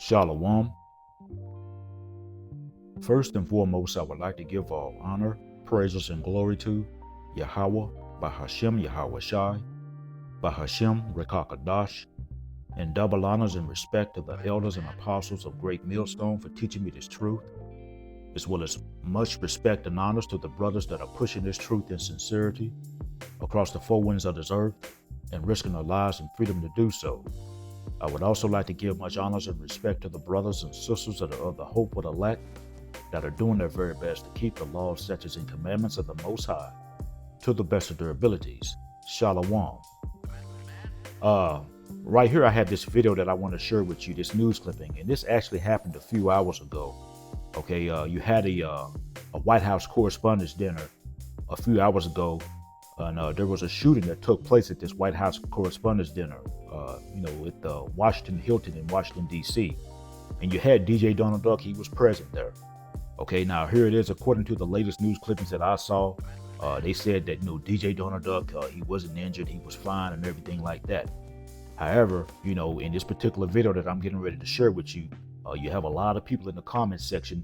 Shalom. First and foremost, I would like to give all honor, praises, and glory to Yahweh, Bahashem Yahweh Shai, Bahashem Rekakadash, and double honors and respect to the elders and apostles of Great Millstone for teaching me this truth, as well as much respect and honors to the brothers that are pushing this truth in sincerity across the four winds of this earth and risking their lives and freedom to do so. I would also like to give much honors and respect to the brothers and sisters that are of the hope of the elect that are doing their very best to keep the laws, statutes, and commandments of the Most High to the best of their abilities. Shalom. Right here, I have this video that I want to share with you, this news clipping, and this actually happened a few hours ago. Okay, you had a White House Correspondents' Dinner a few hours ago, and there was a shooting that took place at this White House Correspondents' Dinner, at the Washington Hilton in Washington, D.C. And you had DJ Donald Duck, he was present there. Okay, now here it is, according to the latest news clippings that I saw, they said that, DJ Donald Duck, he wasn't injured, he was fine and everything like that. However, in this particular video that I'm getting ready to share with you, you have a lot of people in the comments section,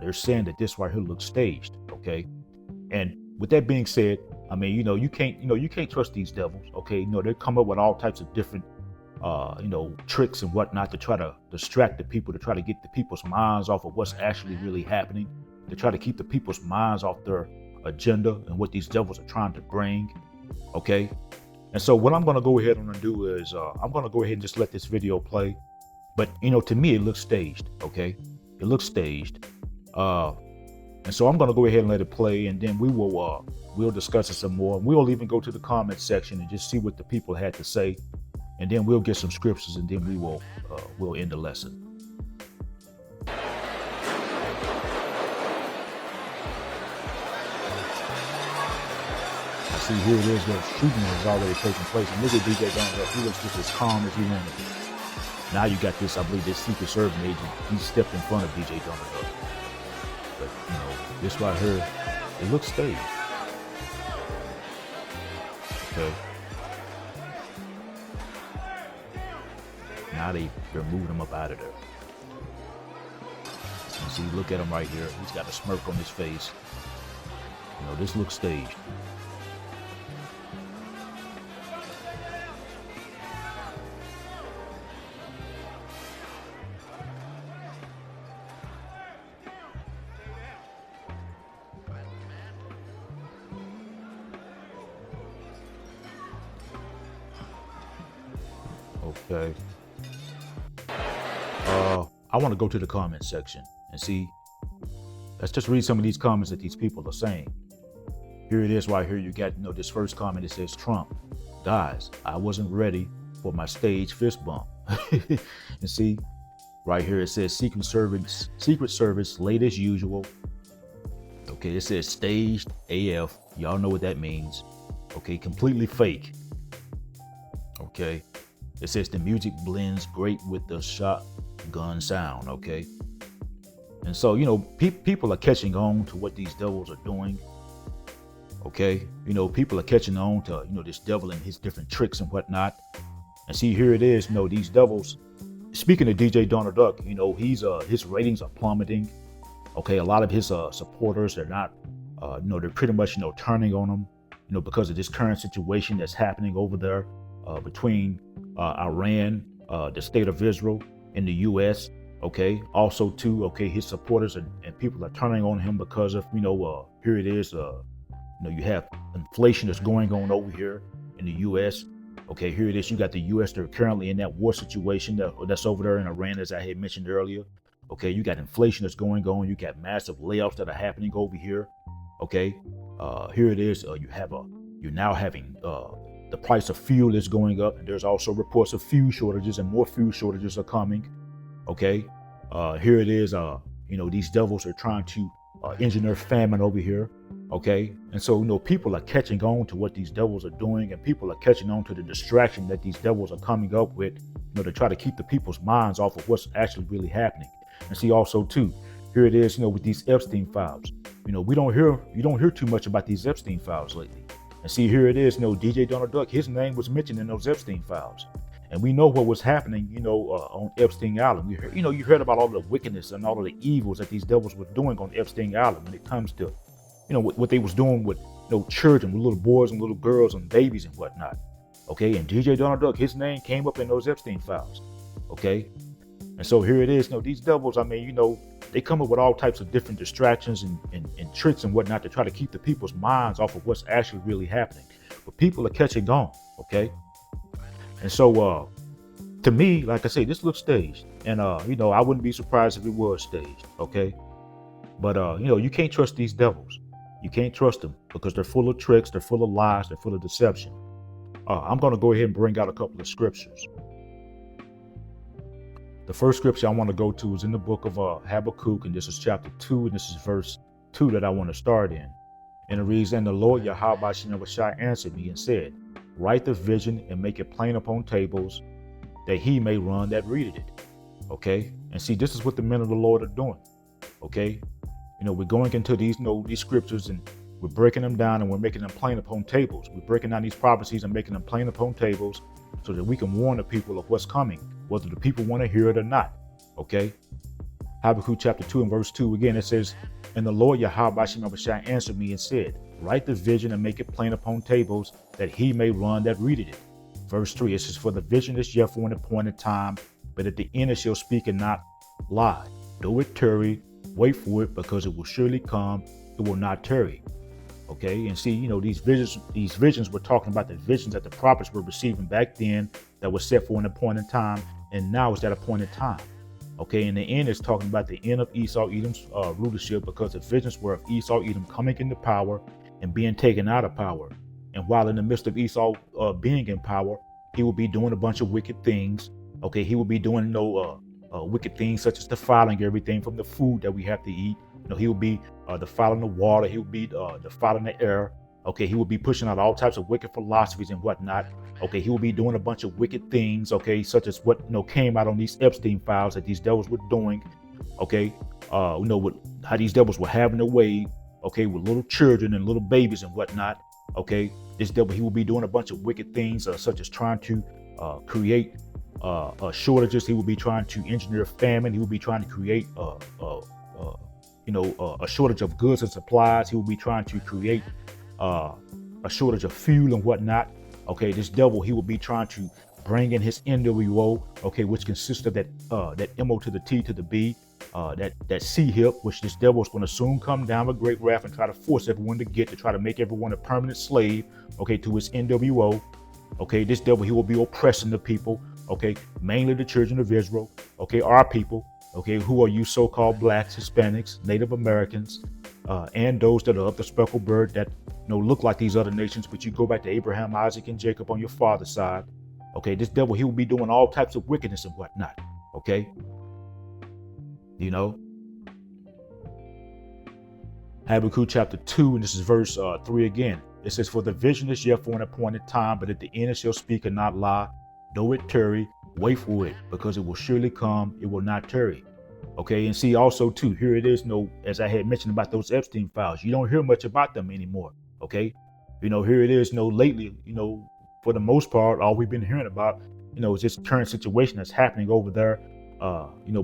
they're saying that this right here looks staged, okay? And with that being said, I mean, you can't trust these devils, okay? They come up with all types of different, tricks and whatnot to try to distract the people, to try to get the people's minds off of what's actually really happening, to try to keep the people's minds off their agenda and what these devils are trying to bring, okay? And so what I'm going to go ahead and do is I'm going to go ahead and just let this video play. But, to me, it looks staged, okay? It looks staged. And so I'm going to go ahead and let it play, and then we'll discuss it some more. We'll even go to the comments section and just see what the people had to say. And then we'll get some scriptures, and then we'll end the lesson. See, here it is, the shooting has already taken place. And look at DJ Donald Duck, he looks just as calm as he wanted to be. Now you got this, I believe, this Secret Service agent, he stepped in front of DJ Donald Duck. But, this right here, it looks staged. Okay. Now they're moving him up out of there. You see, look at him right here. He's got a smirk on his face. This looks staged. Okay. I want to go to the comment section and see. Let's just read some of these comments that these people are saying. Here it is right here. You got, this first comment. It says, Trump, guys, I wasn't ready for my stage fist bump. And see, right here it says Secret Service, late as usual. Okay, it says staged AF. Y'all know what that means. Okay, completely fake. Okay. It says the music blends great with the shotgun sound, okay? And so, people are catching on to what these devils are doing, okay? People are catching on to, this devil and his different tricks and whatnot. And see, here it is, these devils, speaking of DJ Donald Duck, his ratings are plummeting, okay? A lot of his supporters, they're not, they're pretty much, turning on him, because of this current situation that's happening over there between Iran, the state of Israel, and the U.S. Okay. Also, too, okay, his supporters and people are turning on him because of, here it is, you have inflation that's going on over here in the U.S. Okay, here it is. You got the U.S. They're currently in that war situation that's over there in Iran, as I had mentioned earlier. Okay, you got inflation that's going on. You got massive layoffs that are happening over here. Okay, here it is. You're now having the price of fuel is going up, and there's also reports of fuel shortages, and more fuel shortages are coming. Okay, here it is. These devils are trying to engineer famine over here. Okay, and so people are catching on to what these devils are doing, and people are catching on to the distraction that these devils are coming up with, to try to keep the people's minds off of what's actually really happening. And see, also too, here it is. With these Epstein files, you don't hear too much about these Epstein files lately. And see, here it is, DJ Donald Duck, his name was mentioned in those Epstein files. And we know what was happening, on Epstein Island. We heard, you heard about all the wickedness and all of the evils that these devils were doing on Epstein Island when it comes to, what they was doing with, children, with little boys and little girls and babies and whatnot. Okay, and DJ Donald Duck, his name came up in those Epstein files. Okay, and so here it is. These devils, they come up with all types of different distractions and tricks and whatnot to try to keep the people's minds off of what's actually really happening. But people are catching on. Okay. And so, to me, like I say, this looks staged. And, I wouldn't be surprised if it was staged. Okay. But, you can't trust these devils. You can't trust them because they're full of tricks. They're full of lies. They're full of deception. I'm going to go ahead and bring out a couple of scriptures. The first scripture I want to go to is in the book of Habakkuk, and this is chapter 2, and this is verse 2 that I want to start in. And it reads, "And the Lord Yahweh Shai answered me and said, Write the vision and make it plain upon tables, that he may run that readeth it." Okay? And see, this is what the men of the Lord are doing. Okay? We're going into these scriptures and we're breaking them down and we're making them plain upon tables. We're breaking down these prophecies and making them plain upon tables so that we can warn the people of what's coming, whether the people want to hear it or not. Okay? Habakkuk chapter 2 and verse 2 again, it says, "And the Lord Yahweh Shai answered me and said, Write the vision and make it plain upon tables, that he may run that readeth it." Verse 3, it says, "For the vision is yet for an appointed time, but at the end it shall speak and not lie. Though it tarry, wait for it, because it will surely come, it will not tarry." Okay, and see, these visions we're talking about, the visions that the prophets were receiving back then that was set for an appointed time, and now it's that appointed time. Okay, in the end, it's talking about the end of Esau Edom's rulership, because the visions were of Esau Edom coming into power and being taken out of power. And while in the midst of Esau being in power, he will be doing a bunch of wicked things. Okay, he will be doing wicked things such as defiling everything from the food that we have to eat. He will be defiling the water. He will be defiling the air. Okay, he will be pushing out all types of wicked philosophies and whatnot. Okay, he will be doing a bunch of wicked things. Okay, such as what came out on these Epstein files that these devils were doing. Okay, with how these devils were having their way. Okay, with little children and little babies and whatnot. Okay, this devil, he will be doing a bunch of wicked things, such as trying to create shortages. He will be trying to engineer famine. He will be trying to create a shortage of goods and supplies. He will be trying to create a shortage of fuel and whatnot. Okay, this devil, he will be trying to bring in his NWO, okay, which consists of that MO to the T to the B, that C hip, which this devil is going to soon come down with great wrath and try to force everyone to try to make everyone a permanent slave, okay, to his NWO. Okay, this devil, he will be oppressing the people, okay, mainly the children of Israel, okay, our people, okay, who are you so-called blacks, Hispanics, Native Americans, and those that are of the speckled bird that look like these other nations, but you go back to Abraham, Isaac, and Jacob on your father's side. Okay, this devil, he will be doing all types of wickedness and whatnot. Okay, Habakkuk chapter 2, and this is verse 3 again. It says, "For the vision is yet for an appointed time, but at the end it shall speak and not lie. Though it tarry, wait for it, because it will surely come, it will not tarry." Okay, and see also too, here it is, as I had mentioned about those Epstein files, you don't hear much about them anymore. Okay, here it is, lately, for the most part, all we've been hearing about, is this current situation that's happening over there,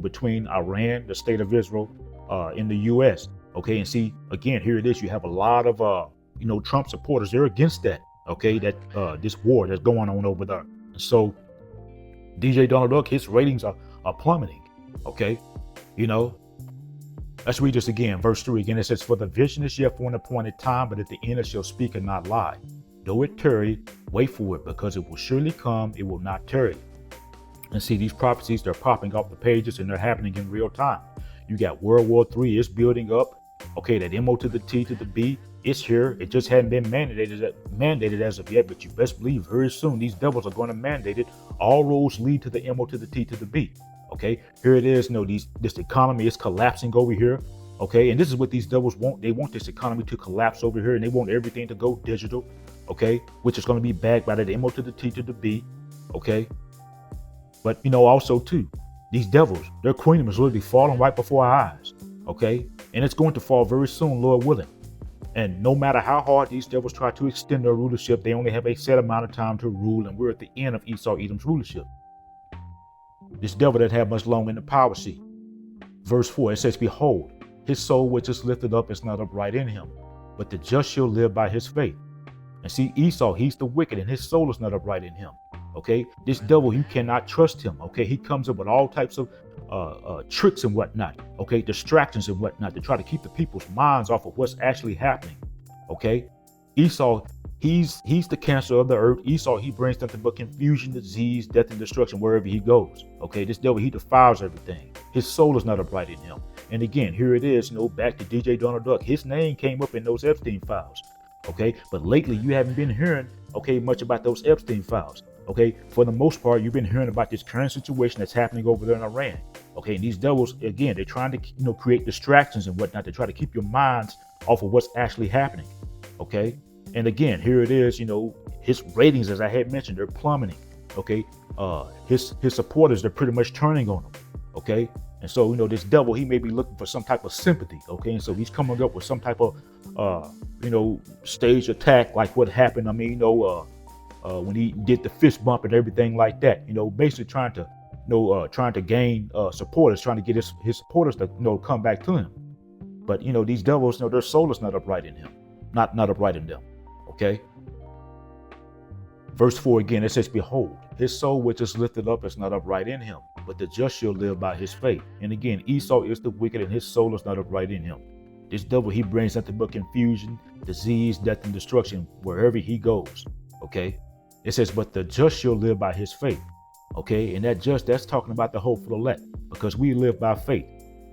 between Iran, the state of Israel, in the U.S. Okay, and see, again, here it is, you have a lot of, Trump supporters. They're against that. Okay, that this war that's going on over there. And so DJ Donald Duck, his ratings are plummeting. Okay, let's read this again. Verse 3 again, it says, "For the vision is yet for an appointed time, but at the end it shall speak and not lie. Though it tarry, wait for it, because it will surely come, it will not tarry." And see, these prophecies, they're popping off the pages and they're happening in real time. You got World War III is building up. Okay, that MO to the T to the B, it's here. It just hadn't been mandated as of yet, but you best believe very soon these devils are going to mandate it. All roads lead to the MO to the T to the B. Okay, here it is. This economy is collapsing over here. Okay, and this is what these devils want. They want this economy to collapse over here, and they want everything to go digital. Okay, which is going to be backed by the MO to the T to the B. Okay, but also too, these devils, their queen is literally falling right before our eyes. Okay, and it's going to fall very soon, Lord willing. And no matter how hard these devils try to extend their rulership, they only have a set amount of time to rule, and we're at the end of Esau Edom's rulership. This devil that had much longer in the power seat. Verse 4, it says, behold, his soul which is lifted up is not upright in him, but the just shall live by his faith. And see, Esau, he's the wicked, and his soul is not upright in him. Okay, this devil, you cannot trust him. Okay, he comes up with all types of tricks and whatnot. Okay, distractions and whatnot to try to keep the people's minds off of what's actually happening. Okay, Esau, he's the cancer of the earth. Esau, he brings nothing but confusion, disease, death, and destruction wherever he goes. Okay, this devil, he defiles everything. His soul is not upright in him. And again, here it is, back to DJ Donald Duck. His name came up in those Epstein files. Okay, but lately you haven't been hearing, much about those Epstein files. Okay, for the most part, you've been hearing about this current situation that's happening over there in Iran. Okay, and these devils, again, they're trying to, create distractions and whatnot to try to keep your minds off of what's actually happening. Okay, and again, here it is, his ratings, as I had mentioned, they're plummeting. Okay, his supporters, they're pretty much turning on him. Okay, and so, this devil, he may be looking for some type of sympathy. Okay, and so he's coming up with some type of, stage attack like what happened. When he did the fist bump and everything like that, basically trying to gain supporters, trying to get his supporters to, come back to him. But, these devils, their soul is not upright in him, not upright in them. Okay. Verse 4 again, it says, behold, his soul which is lifted up is not upright in him, but the just shall live by his faith. And again, Esau is the wicked, and his soul is not upright in him. This devil, he brings nothing but confusion, disease, death, and destruction wherever he goes. Okay. It says, but the just shall live by his faith. Okay, and that's talking about the hopeful elect, because we live by faith.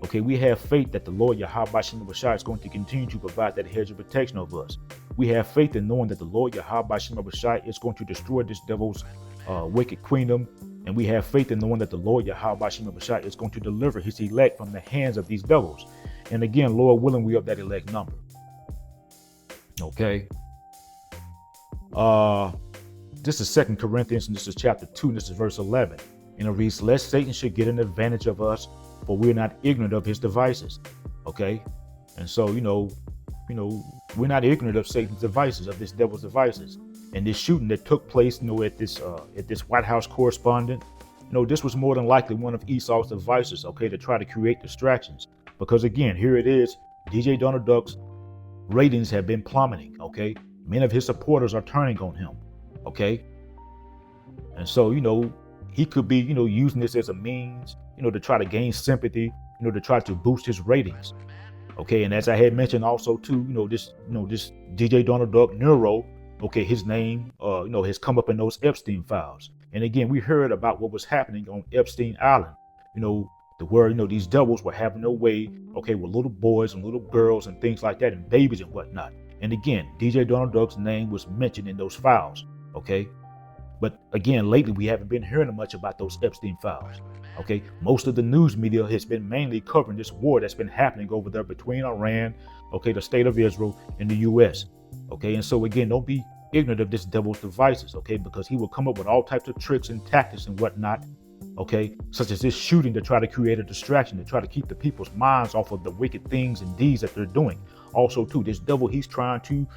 Okay, we have faith that the Lord Yahweh Shem Bashai is going to continue to provide that hedge of protection over us. We have faith in knowing that the Lord Yahweh Shem Bashai is going to destroy this devil's wicked queendom. And we have faith in knowing that the Lord Yahweh Shem Bashai is going to deliver his elect from the hands of these devils. And again, Lord willing, we are that elect number. Okay. This is 2 Corinthians, and this is chapter 2, and this is verse 11. And it reads, lest Satan should get an advantage of us, for we're not ignorant of his devices. Okay. And so, we're not ignorant of Satan's devices, of this devil's devices. And this shooting that took place, at this White House correspondent, this was more than likely one of Esau's devices, okay, to try to create distractions. Because again, here it is, DJ Donald Duck's ratings have been plummeting. Okay. Many of his supporters are turning on him. Okay. And so, he could be, using this as a means, to try to gain sympathy, to try to boost his ratings. Okay. And as I had mentioned also too, this DJ Donald Duck Neuro, okay, his name, has come up in those Epstein files. And again, we heard about what was happening on Epstein Island, where, these devils were having their way, okay, with little boys and little girls and things like that, and babies and whatnot. And again, DJ Donald Duck's name was mentioned in those files. Okay. But again, lately we haven't been hearing much about those Epstein files. Okay. Most of the news media has been mainly covering this war that's been happening over there between Iran, okay, the state of Israel, and the U.S. Okay. And so again, don't be ignorant of this devil's devices. Okay. Because he will come up with all types of tricks and tactics and whatnot. Okay. Such as this shooting to try to create a distraction, to try to keep the people's minds off of the wicked things and deeds that they're doing. Also too, this devil, he's trying to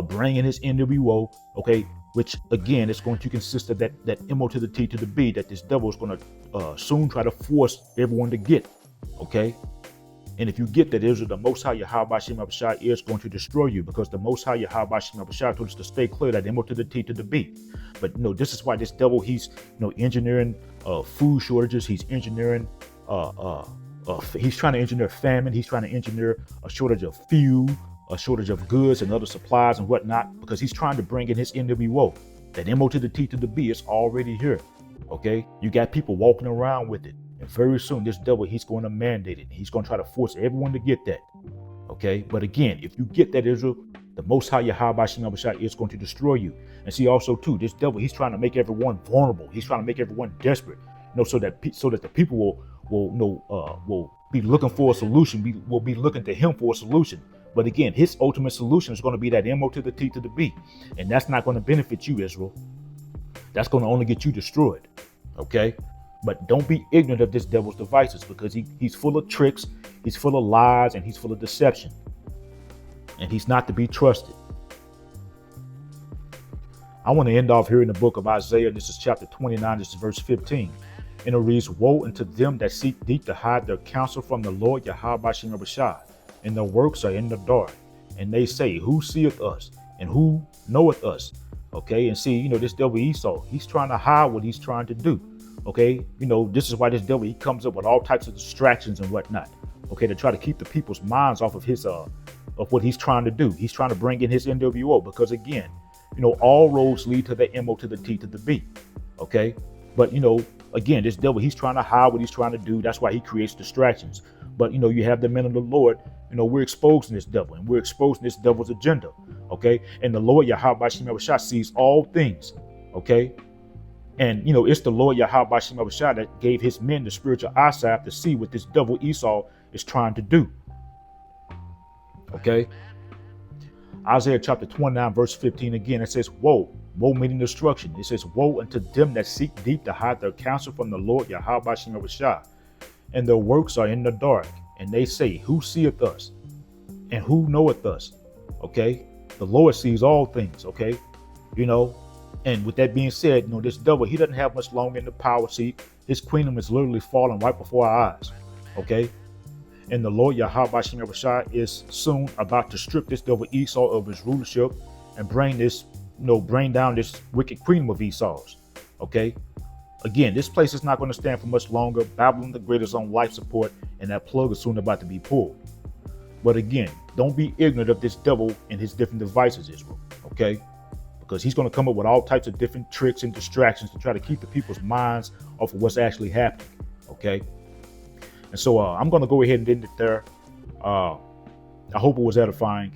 bring in his NWO. Okay. Which again is going to consist of that MO to the T to the B that this devil is going to soon try to force everyone to get. Okay. And if you get that, Israel, the Most High Yahweh Shem Bashai is going to destroy you, because the Most High Yahweh Shem Bashai told us to stay clear that MO to the T to the B. But this is why this devil, he's engineering food shortages. He's engineering he's trying to engineer famine. He's trying to engineer a shortage of fuel, a shortage of goods and other supplies and whatnot, because he's trying to bring in his NWO. That MO to the T to the B is already here. Okay. You got people walking around with it. And very soon this devil, he's going to mandate it. He's going to try to force everyone to get that. Okay. But again, if you get that, Israel, the Most High Yahweh Shem Bashai is going to destroy you. And see also too, this devil, he's trying to make everyone vulnerable. He's trying to make everyone desperate. So that the people will be looking for a solution. Will be looking to him for a solution. But again, his ultimate solution is going to be that MO to the T to the B. And that's not going to benefit you, Israel. That's going to only get you destroyed. Okay. But don't be ignorant of this devil's devices, because he's full of tricks, he's full of lies, and he's full of deception. and he's not to be trusted. I want to end off here in the book of Isaiah. This is chapter 29, this is verse 15. And it reads, woe unto them that seek deep to hide their counsel from the Lord Yahweh Bashem Yahushua, and their works are in the dark. And they say, who seeth us, and who knoweth us? Okay, and see, this devil Esau, he's trying to hide what he's trying to do. Okay, this is why this devil, he comes up with all types of distractions and whatnot. Okay, to try to keep the people's minds off of his of what he's trying to do. He's trying to bring in his NWO because, again, all roads lead to the M-O to the T to the B. Okay, but again, this devil, he's trying to hide what he's trying to do. That's why he creates distractions. But you have the men of the Lord. We're exposing this devil, and we're exposing this devil's agenda. Okay, and the Lord Yahweh Bashem Yahushua sees all things. Okay, and it's the Lord Yahweh Bashem Yahushua that gave his men the spiritual eyesight to see what this devil Esau is trying to do. Okay, Isaiah chapter 29 verse 15 again, it says, woe meaning destruction. It says, woe unto them that seek deep to hide their counsel from the Lord Yahweh Bashem Yahushua, and their works are in the dark. And they say, who seeth us, and who knoweth us? Okay, the Lord sees all things. Okay, and with that being said, this devil, he doesn't have much longer in the power seat. His kingdom is literally falling right before our eyes. Okay, and the Lord Yahweh Bashem Yahushua is soon about to strip this devil Esau of his rulership and bring down this wicked kingdom of Esau's. Okay, again, this place is not going to stand for much longer. Babylon the Great is on life support, and that plug is soon about to be pulled. But again, don't be ignorant of this devil and his different devices, Israel. Okay, because he's going to come up with all types of different tricks and distractions to try to keep the people's minds off of what's actually happening. Okay, and so I'm going to go ahead and end it there. I hope it was edifying.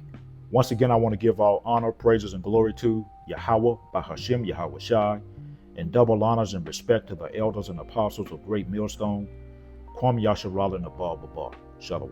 Once again, I want to give all honor, praises, and glory to Yahweh Bahashem Yahushua, and double honors and respect to the elders and apostles of Great Millstone, Kwame Yasharala and Abba Baba. Shalom.